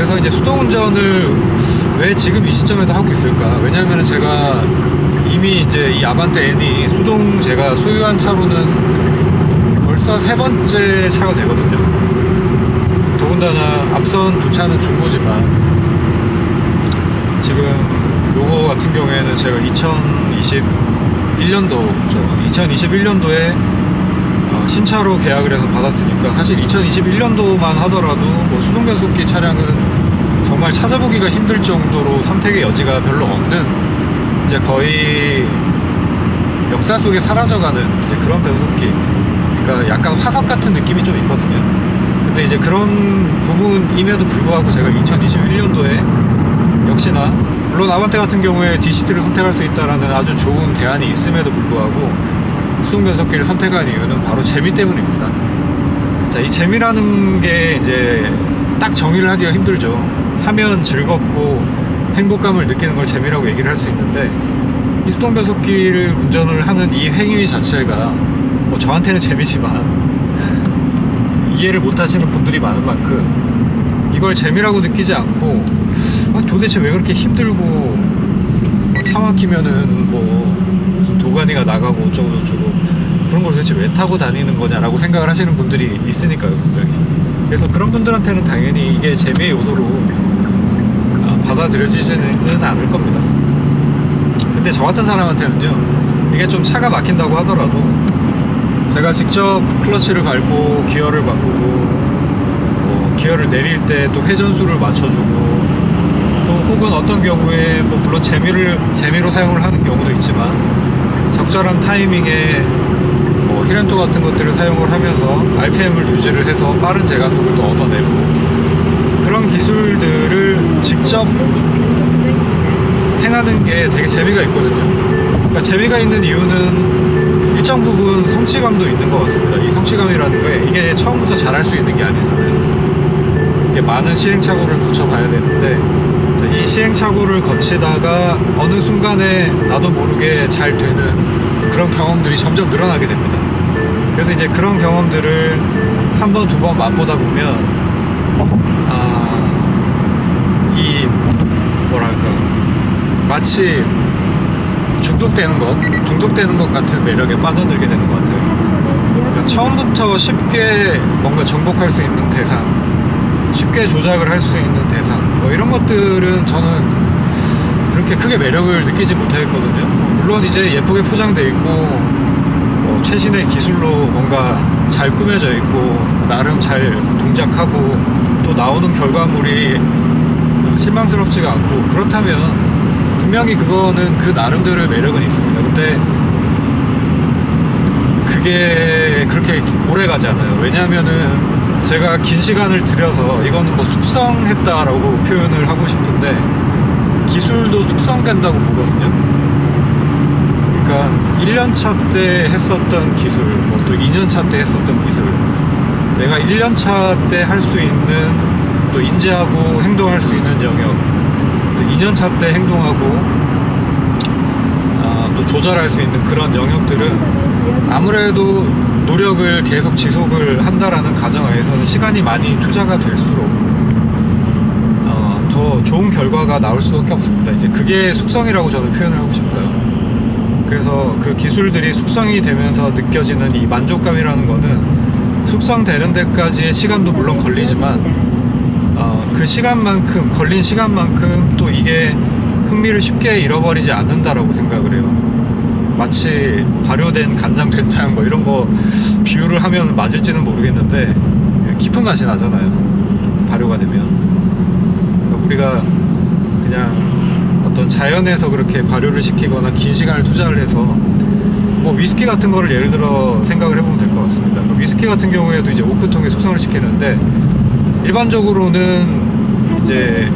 그래서 이제 수동 운전을 왜 지금 이 시점에도 하고 있을까? 왜냐하면 제가 이미 이제 이 아반떼 N이 수동 제가 소유한 차로는 벌써 세 번째 차가 되거든요. 더군다나 앞선 두 차는 중고지만 지금 요거 같은 경우에는 제가 2021년도죠. 2021년도에 신차로 계약을 해서 받았으니까 사실 2021년도만 하더라도 뭐 수동 변속기 차량은 정말 찾아보기가 힘들 정도로 선택의 여지가 별로 없는 이제 거의 역사 속에 사라져가는 이제 그런 변속기, 그러니까 약간 화석 같은 느낌이 좀 있거든요. 근데 이제 그런 부분임에도 불구하고 제가 2021년도에 역시나 물론 아반떼 같은 경우에 DCT를 선택할 수 있다라는 아주 좋은 대안이 있음에도 불구하고 수동 변속기를 선택한 이유는 바로 재미 때문입니다. 자, 이 재미라는 게 이제 딱 정의를 하기가 힘들죠. 하면 즐겁고 행복감을 느끼는 걸 재미라고 얘기를 할 수 있는데, 이 수동 변속기를 운전을 하는 이 행위 자체가 뭐 저한테는 재미지만 이해를 못 하시는 분들이 많은 만큼 이걸 재미라고 느끼지 않고 도대체 왜 그렇게 힘들고 차 막히면은 뭐 무슨 도가니가 나가고 어쩌고 저쩌고 그런 걸 도대체 왜 타고 다니는 거냐라고 생각을 하시는 분들이 있으니까요, 분명히. 그래서 그런 분들한테는 당연히 이게 재미의 요소로 받아들여지지는 않을 겁니다. 근데 저 같은 사람한테는요, 이게 좀 차가 막힌다고 하더라도 제가 직접 클러치를 밟고 기어를 바꾸고 기어를 내릴 때 또 회전수를 맞춰주고, 또 혹은 어떤 경우에 뭐 물론 재미로 사용을 하는 경우도 있지만 적절한 타이밍에 힐앤토 같은 것들을 사용을 하면서 RPM을 유지를 해서 빠른 제가속을 또 얻어내고, 그런 기술들을 직접 행하는 게 되게 재미가 있거든요. 그러니까 재미가 있는 이유는 일정 부분 성취감도 있는 것 같습니다. 이 성취감이라는 게 이게 처음부터 잘할 수 있는 게 아니잖아요. 이게 많은 시행착오를 거쳐봐야 되는데, 이 시행착오를 거치다가 어느 순간에 나도 모르게 잘 되는 그런 경험들이 점점 늘어나게 됩니다. 그래서 이제 그런 경험들을 한 번, 두 번 맛보다 보면 이 뭐랄까, 마치 중독되는 것 같은 매력에 빠져들게 되는 것 같아요. 그러니까 처음부터 쉽게 뭔가 정복할 수 있는 대상, 쉽게 조작을 할 수 있는 대상, 뭐 이런 것들은 저는 그렇게 크게 매력을 느끼지 못했거든요. 물론 이제 예쁘게 포장되어 있고 최신의 기술로 뭔가 잘 꾸며져 있고 나름 잘 동작하고 또 나오는 결과물이 실망스럽지가 않고, 그렇다면 분명히 그거는 그 나름대로의 매력은 있습니다. 근데 그게 그렇게 오래 가지 않아요. 왜냐하면은 제가 긴 시간을 들여서 이거는 뭐 숙성했다라고 표현을 하고 싶은데, 기술도 숙성된다고 보거든요. 그러니까 1년차 때 했었던 기술, 뭐 또 2년차 때 했었던 기술, 내가 1년차 때 할 수 있는, 또 인지하고 행동할 수 있는 영역, 또 2년차 때 행동하고 또 조절할 수 있는 그런 영역들은 아무래도 노력을 계속 지속을 한다라는 가정하에서는 시간이 많이 투자가 될수록 더 좋은 결과가 나올 수밖에 없습니다. 이제 그게 숙성이라고 저는 표현을 하고 싶어요. 그래서 그 기술들이 숙성이 되면서 느껴지는 이 만족감이라는 거는 숙성되는 데까지의 시간도 물론 걸리지만 그 시간만큼, 걸린 시간만큼 또 이게 흥미를 쉽게 잃어버리지 않는다라고 생각을 해요. 마치 발효된 간장, 된장 뭐 이런 거 비유를 하면 맞을지는 모르겠는데 깊은 맛이 나잖아요, 발효가 되면. 우리가 그냥 어떤 자연에서 그렇게 발효를 시키거나 긴 시간을 투자를 해서 뭐 위스키 같은 거를 예를 들어 생각을 해보면 될 것 같습니다. 위스키 같은 경우에도 이제 오크통에 숙성을 시키는데, 일반적으로는 이제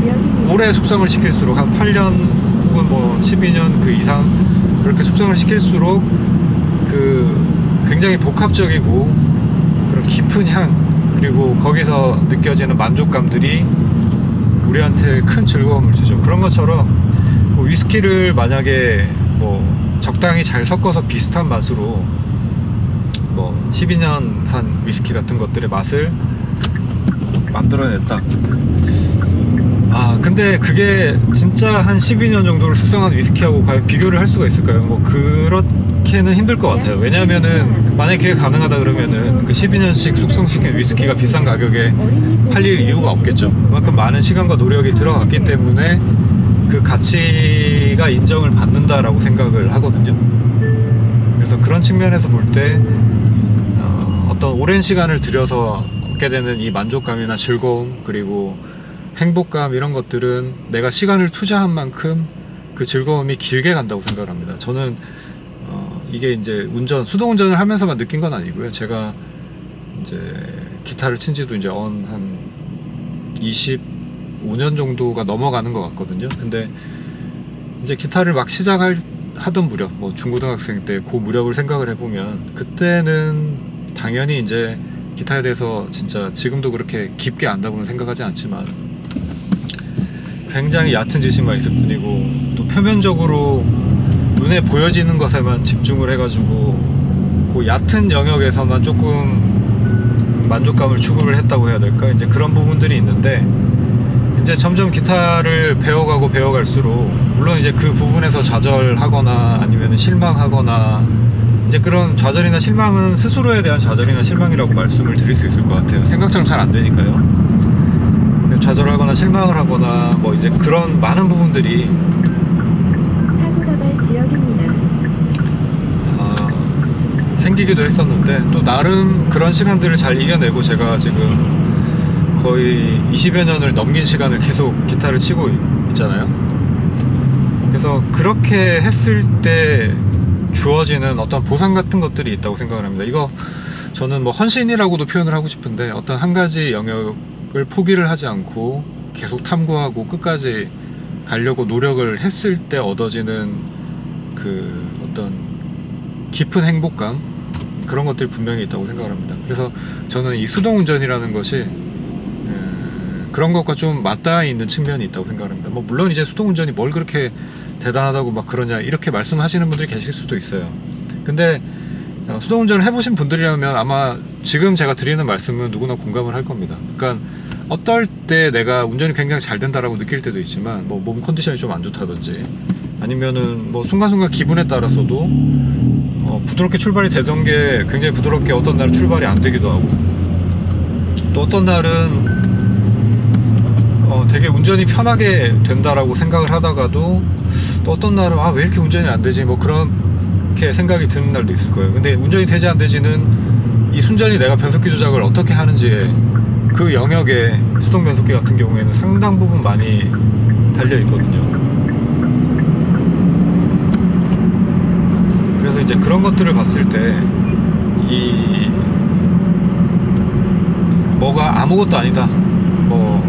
오래 숙성을 시킬수록 한 8년 혹은 뭐 12년 그 이상 그렇게 숙성을 시킬수록 그 굉장히 복합적이고 그런 깊은 향, 그리고 거기서 느껴지는 만족감들이 우리한테 큰 즐거움을 주죠. 그런 것처럼 뭐 위스키를 만약에 뭐 적당히 잘 섞어서 비슷한 맛으로 뭐 12년 산 위스키 같은 것들의 맛을 만들어냈다. 근데 그게 진짜 한 12년 정도를 숙성한 위스키하고 과연 비교를 할 수가 있을까요? 뭐 그렇게는 힘들 것 같아요. 왜냐하면은 만약에 그게 가능하다 그러면은 그 12년씩 숙성시킨 위스키가 비싼 가격에 팔릴 이유가 없겠죠. 그만큼 많은 시간과 노력이 들어갔기 때문에 그 가치가 인정을 받는다라고 생각을 하거든요. 그래서 그런 측면에서 볼 때 어떤 오랜 시간을 들여서 얻게 되는 이 만족감이나 즐거움, 그리고 행복감, 이런 것들은 내가 시간을 투자한 만큼 그 즐거움이 길게 간다고 생각을 합니다. 저는 이게 이제 수동 운전을 하면서만 느낀 건 아니고요. 제가 이제 기타를 친 지도 이제 한 25년 정도가 넘어가는 것 같거든요. 근데 이제 기타를 막 하던 무렵, 뭐 중고등학생 때 그 무렵을 생각을 해보면, 그때는 당연히 이제 기타에 대해서 진짜 지금도 그렇게 깊게 안다고는 생각하지 않지만 굉장히 얕은 지식만 있을 뿐이고, 또 표면적으로 눈에 보여지는 것에만 집중을 해가지고 그 얕은 영역에서만 조금 만족감을 추구를 했다고 해야 될까? 이제 그런 부분들이 있는데, 이제 점점 기타를 배워갈수록 물론 이제 그 부분에서 좌절하거나 아니면 실망하거나, 이제 그런 좌절이나 실망은 스스로에 대한 좌절이나 실망이라고 말씀을 드릴 수 있을 것 같아요. 생각처럼 잘 안 되니까요. 좌절하거나 실망을 하거나 뭐 이제 그런 많은 부분들이 사고가 날 지역입니다. 생기기도 했었는데, 또 나름 그런 시간들을 잘 이겨내고 제가 지금 거의 20여 년을 넘긴 시간을 계속 기타를 치고 있잖아요. 그래서 그렇게 했을 때 주어지는 어떤 보상 같은 것들이 있다고 생각을 합니다. 이거 저는 뭐 헌신이라고도 표현을 하고 싶은데, 어떤 한 가지 영역을 포기를 하지 않고 계속 탐구하고 끝까지 가려고 노력을 했을 때 얻어지는 그 어떤 깊은 행복감, 그런 것들이 분명히 있다고 생각을 합니다. 그래서 저는 이 수동운전이라는 것이 그런 것과 좀 맞닿아 있는 측면이 있다고 생각을 합니다. 뭐 물론 이제 수동운전이 뭘 그렇게 대단하다고 막 그러냐 이렇게 말씀하시는 분들이 계실 수도 있어요. 근데 수동운전을 해보신 분들이라면 아마 지금 제가 드리는 말씀은 누구나 공감을 할 겁니다. 그러니까 어떨 때 내가 운전이 굉장히 잘 된다라고 느낄 때도 있지만, 뭐 몸 컨디션이 좀 안 좋다든지 아니면은 뭐 순간순간 기분에 따라서도 부드럽게 출발이 되던 게 굉장히 부드럽게 어떤 날은 출발이 안 되기도 하고, 또 어떤 날은 되게 운전이 편하게 된다라고 생각을 하다가도 또 어떤 날은 왜 이렇게 운전이 안 되지, 뭐 그렇게 생각이 드는 날도 있을 거예요. 근데 운전이 되지 안 되지는 이 순전히 내가 변속기 조작을 어떻게 하는지에, 그 영역에 수동 변속기 같은 경우에는 상당 부분 많이 달려 있거든요. 그래서 이제 그런 것들을 봤을 때 이 뭐가 아무것도 아니다, 뭐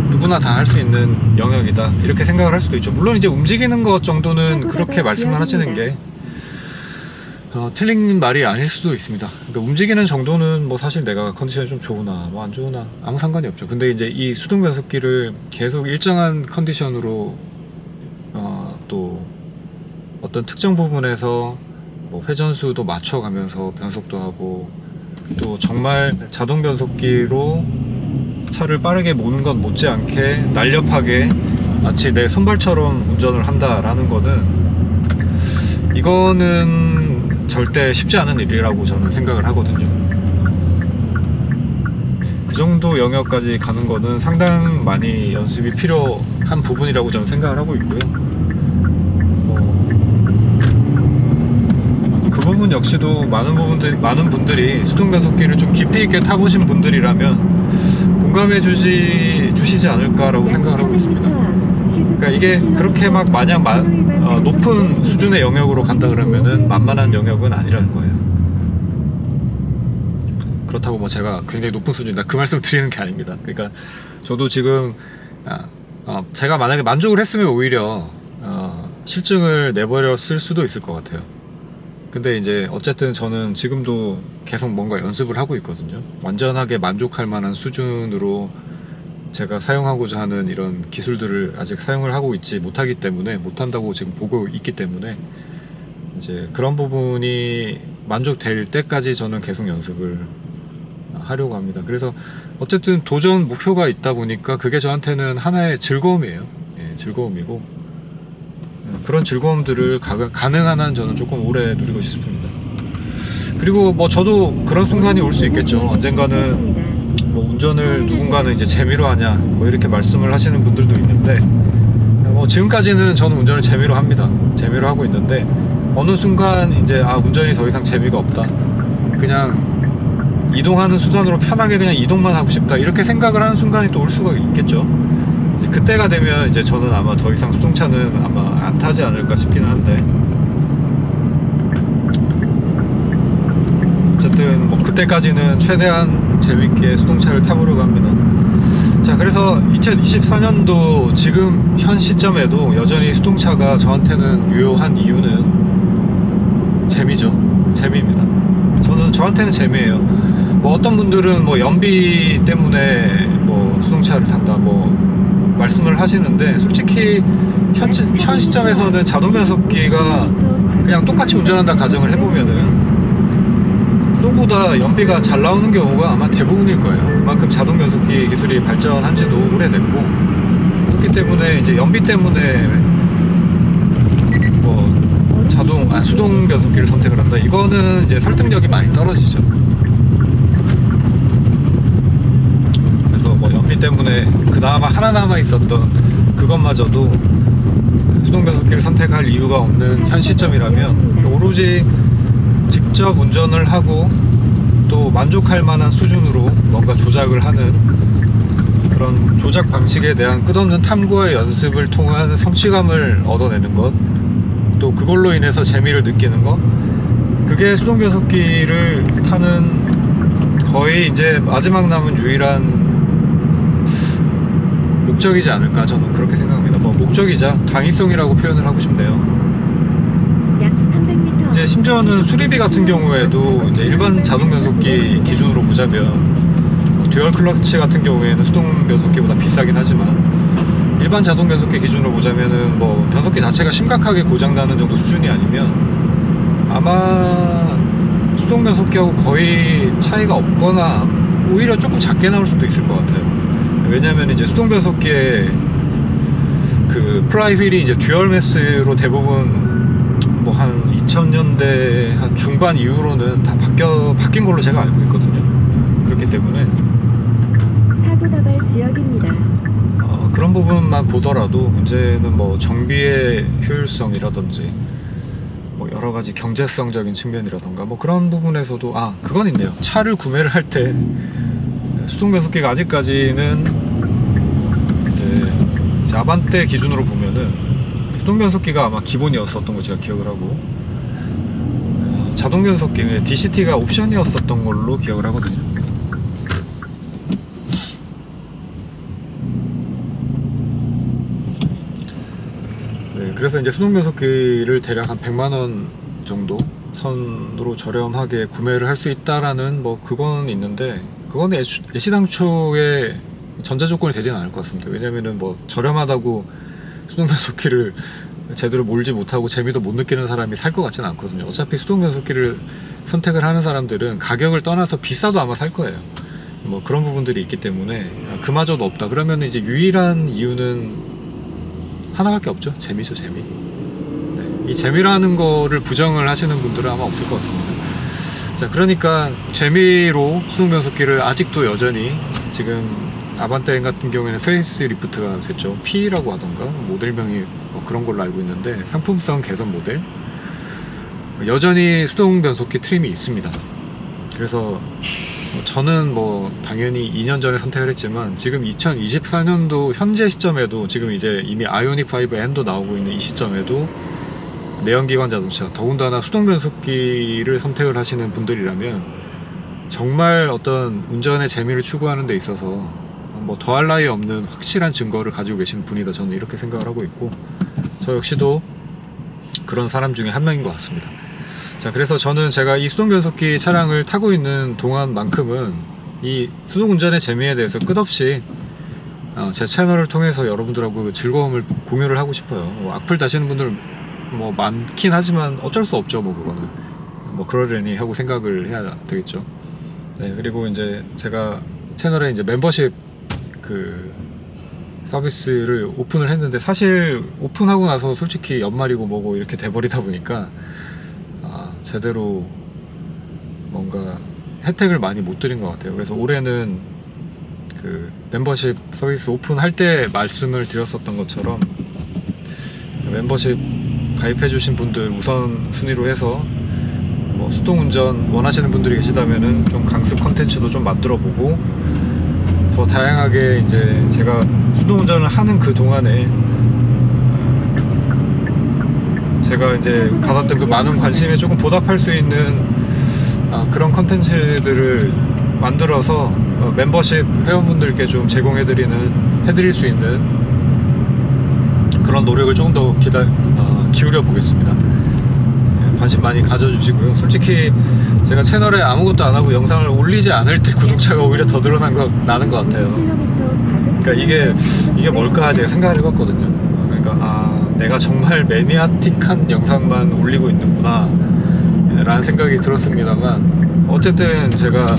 누구나 다 할 수 있는 영역이다, 이렇게 생각을 할 수도 있죠. 물론 이제 움직이는 것 정도는 그렇게 말씀을 하시는 게 틀린 말이 아닐 수도 있습니다. 그러니까 움직이는 정도는 뭐 사실 내가 컨디션이 좀 좋으나 뭐 안 좋으나 아무 상관이 없죠. 근데 이제 이 수동 변속기를 계속 일정한 컨디션으로 또 어떤 특정 부분에서 뭐 회전수도 맞춰가면서 변속도 하고, 또 정말 자동 변속기로 차를 빠르게 모는 것 못지않게 날렵하게 마치 내 손발처럼 운전을 한다라는 거는, 이거는 절대 쉽지 않은 일이라고 저는 생각을 하거든요. 그 정도 영역까지 가는 거는 상당 많이 연습이 필요한 부분이라고 저는 생각을 하고 있고요. 그 부분 역시도 많은 분들이 수동 변속기를 좀 깊이 있게 타보신 분들이라면 공감해 주시지 않을까라고 생각을 하고 있습니다. 그러니까 이게 그렇게 막 마냥 높은 수준의 영역으로 간다 그러면은 만만한 영역은 아니라는 거예요. 그렇다고 뭐 제가 굉장히 높은 수준이다 그 말씀 드리는 게 아닙니다. 그러니까 저도 지금 제가 만약에 만족을 했으면 오히려 실증을 내버렸을 수도 있을 것 같아요. 근데 이제 어쨌든 저는 지금도 계속 뭔가 연습을 하고 있거든요. 완전하게 만족할 만한 수준으로 제가 사용하고자 하는 이런 기술들을 아직 사용을 하고 있지 못한다고 지금 보고 있기 때문에, 이제 그런 부분이 만족될 때까지 저는 계속 연습을 하려고 합니다. 그래서 어쨌든 도전 목표가 있다 보니까 그게 저한테는 하나의 즐거움이에요. 예, 즐거움이고 그런 즐거움들을 가능한 한 저는 조금 오래 누리고 싶습니다. 그리고 뭐 저도 그런 순간이 올 수 있겠죠. 언젠가는 뭐 운전을 누군가는 이제 재미로 하냐 뭐 이렇게 말씀을 하시는 분들도 있는데 뭐 지금까지는 저는 운전을 재미로 합니다. 재미로 하고 있는데 어느 순간 이제 운전이 더 이상 재미가 없다. 그냥 이동하는 수단으로 편하게 그냥 이동만 하고 싶다 이렇게 생각을 하는 순간이 또 올 수가 있겠죠. 이제 그때가 되면 이제 저는 아마 더 이상 수동차는 아마 안 타지 않을까 싶기는 한데 어쨌든 뭐 그때까지는 최대한 재밌게 수동차를 타보려고 합니다. 자, 그래서 2024년도 지금 현 시점에도 여전히 수동차가 저한테는 유효한 이유는 재미죠. 재미입니다. 저한테는 재미예요. 뭐 어떤 분들은 뭐 연비 때문에 뭐 수동차를 탄다 뭐 말씀을 하시는데 솔직히 현 시점에서는 자동 변속기가 그냥 똑같이 운전한다 가정을 해보면은 수동보다 연비가 잘 나오는 경우가 아마 대부분일 거예요. 그만큼 자동 변속기 기술이 발전한 지도 오래됐고 그렇기 때문에 이제 연비 때문에 뭐 수동 변속기를 선택을 한다 이거는 이제 설득력이 많이 떨어지죠. 그래서 뭐 연비 때문에 그나마 하나 남아 있었던 그것마저도 수동 변속기를 선택할 이유가 없는 현 시점이라면 오로지 직접 운전을 하고 또 만족할 만한 수준으로 뭔가 조작을 하는 그런 조작 방식에 대한 끝없는 탐구와 연습을 통한 성취감을 얻어내는 것, 또 그걸로 인해서 재미를 느끼는 것, 그게 수동 변속기를 타는 거의 이제 마지막 남은 유일한 목적이지 않을까 저는 그렇게 생각합니다. 뭐 목적이자 당위성이라고 표현을 하고 싶네요. 이제 심지어는 수리비 같은 경우에도 이제 일반 자동 변속기 기준으로 보자면 듀얼 클러치 같은 경우에는 수동 변속기보다 비싸긴 하지만 일반 자동 변속기 기준으로 보자면은 뭐 변속기 자체가 심각하게 고장나는 정도 수준이 아니면 아마 수동 변속기하고 거의 차이가 없거나 오히려 조금 작게 나올 수도 있을 것 같아요. 왜냐면 이제 수동 변속기의 그 플라이 휠이 이제 듀얼 매스로 대부분 뭐 한 2000년대 한 중반 이후로는 다 바뀐 걸로 제가 알고 있거든요. 그렇기 때문에 사고 다발 지역입니다. 그런 부분만 보더라도 문제는 뭐 정비의 효율성이라든지 뭐 여러 가지 경제성적인 측면이라던가 뭐 그런 부분에서도 그건 있네요. 차를 구매를 할 때 수동 변속기가 아직까지는 이제 아반떼 기준으로 보면은 수동 변속기가 아마 기본이었었던 거 제가 기억을 하고 자동 변속기 DCT가 옵션이었었던 걸로 기억을 하거든요. 네, 그래서 이제 수동 변속기를 대략 한 100만원 정도 선으로 저렴하게 구매를 할 수 있다라는 뭐 그건 있는데 그건 애시당초에 전제 조건이 되지는 않을 것 같습니다. 왜냐면은 뭐 저렴하다고 수동 변속기를 제대로 몰지 못하고 재미도 못 느끼는 사람이 살 것 같지는 않거든요. 어차피 수동 변속기를 선택을 하는 사람들은 가격을 떠나서 비싸도 아마 살 거예요. 뭐 그런 부분들이 있기 때문에 그마저도 없다 그러면 이제 유일한 이유는 하나밖에 없죠. 재미죠, 재미. 네, 이 재미라는 거를 부정을 하시는 분들은 아마 없을 것 같습니다. 자, 그러니까 재미로 수동 변속기를 아직도 여전히 지금 아반떼 같은 경우에는 페이스 리프트가 됐죠. P라고 하던가 모델명이 뭐 그런 걸로 알고 있는데 상품성 개선 모델 여전히 수동 변속기 트림이 있습니다. 그래서 저는 뭐 당연히 2년 전에 선택을 했지만 지금 2024년도 현재 시점에도 지금 이제 이미 아이오닉 5 N도 나오고 있는 이 시점에도 내연기관 자동차 더군다나 수동 변속기를 선택을 하시는 분들이라면 정말 어떤 운전의 재미를 추구하는 데 있어서 뭐 더할 나위 없는 확실한 증거를 가지고 계신 분이다 저는 이렇게 생각을 하고 있고 저 역시도 그런 사람 중에 한 명인 것 같습니다. 자, 그래서 저는 제가 이 수동 변속기 차량을 타고 있는 동안만큼은 이 수동 운전의 재미에 대해서 끝없이 제 채널을 통해서 여러분들하고 즐거움을 공유를 하고 싶어요. 뭐 악플 다시는 분들 뭐 많긴 하지만 어쩔 수 없죠. 뭐 그거는 뭐 그러려니 하고 생각을 해야 되겠죠. 네, 그리고 이제 제가 채널에 이제 멤버십 그 서비스를 오픈을 했는데, 사실 오픈하고 나서 솔직히 연말이고 뭐고 이렇게 돼버리다 보니까 제대로 뭔가 혜택을 많이 못 드린 것 같아요. 그래서 올해는 그 멤버십 서비스 오픈할 때 말씀을 드렸었던 것처럼 멤버십 가입해주신 분들 우선 순위로 해서 뭐 수동운전 원하시는 분들이 계시다면은 좀 강습 컨텐츠도 좀 만들어보고, 더 다양하게 이제 제가 수동운전을 하는 그 동안에 제가 이제 받았던 그 많은 관심에 조금 보답할 수 있는 그런 컨텐츠들을 만들어서 멤버십 회원분들께 좀 해드릴 수 있는 그런 노력을 조금 더 기울여 보겠습니다. 관심 많이 가져주시고요. 솔직히 제가 채널에 아무것도 안 하고 영상을 올리지 않을 때 구독자가 오히려 더 나는 것 같아요. 그러니까 이게 뭘까 제가 생각을 해봤거든요. 그러니까 내가 정말 매니아틱한 영상만 올리고 있는구나 라는 생각이 들었습니다만, 어쨌든 제가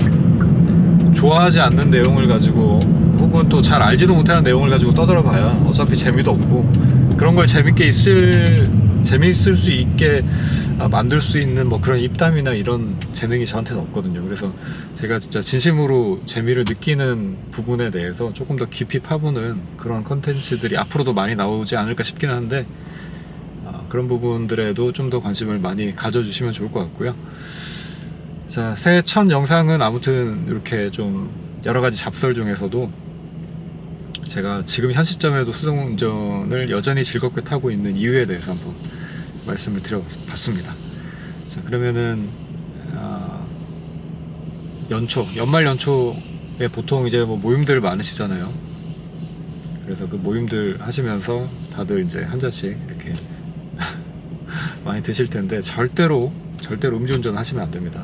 좋아하지 않는 내용을 가지고 혹은 또 잘 알지도 못하는 내용을 가지고 떠들어봐야 어차피 재미도 없고, 그런 걸 재미있을 수 있게 만들 수 있는 뭐 그런 입담이나 이런 재능이 저한테는 없거든요. 그래서 제가 진짜 진심으로 재미를 느끼는 부분에 대해서 조금 더 깊이 파보는 그런 컨텐츠들이 앞으로도 많이 나오지 않을까 싶긴 한데, 그런 부분들에도 좀 더 관심을 많이 가져주시면 좋을 것 같고요. 자, 새해 첫 영상은 아무튼 이렇게 좀 여러가지 잡설 중에서도 제가 지금 현 시점에도 수동운전을 여전히 즐겁게 타고 있는 이유에 대해서 한번 말씀을 드려봤습니다. 자, 그러면은 연말 연초에 보통 이제 뭐 모임들 많으시잖아요. 그래서 그 모임들 하시면서 다들 이제 한 잔씩 이렇게 많이 드실 텐데, 절대로 음주운전 하시면 안 됩니다.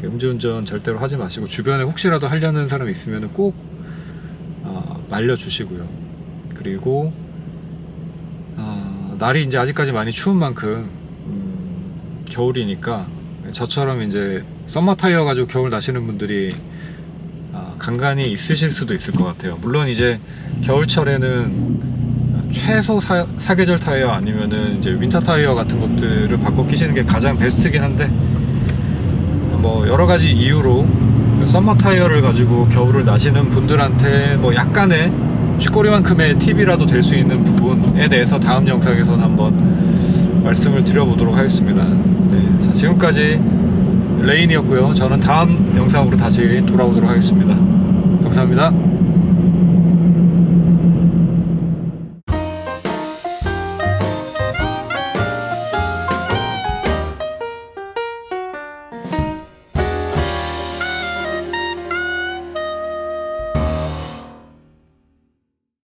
음주운전 절대로 하지 마시고, 주변에 혹시라도 하려는 사람이 있으면 꼭 말려주시고요. 그리고 날이 이제 아직까지 많이 추운 만큼 겨울이니까 저처럼 이제 썸머 타이어 가지고 겨울 나시는 분들이 간간히 있으실 수도 있을 것 같아요. 물론 이제 겨울철에는 최소 사계절 타이어 아니면은 이제 윈터 타이어 같은 것들을 바꿔 끼시는 게 가장 베스트긴 한데, 뭐 여러 가지 이유로 썸머 타이어를 가지고 겨울을 나시는 분들한테 뭐 약간의 쥐꼬리만큼의 팁이라도 될 수 있는 부분에 대해서 다음 영상에서는 한번 말씀을 드려보도록 하겠습니다. 네, 자, 지금까지 레인이었고요. 저는 다음 영상으로 다시 돌아오도록 하겠습니다. 감사합니다.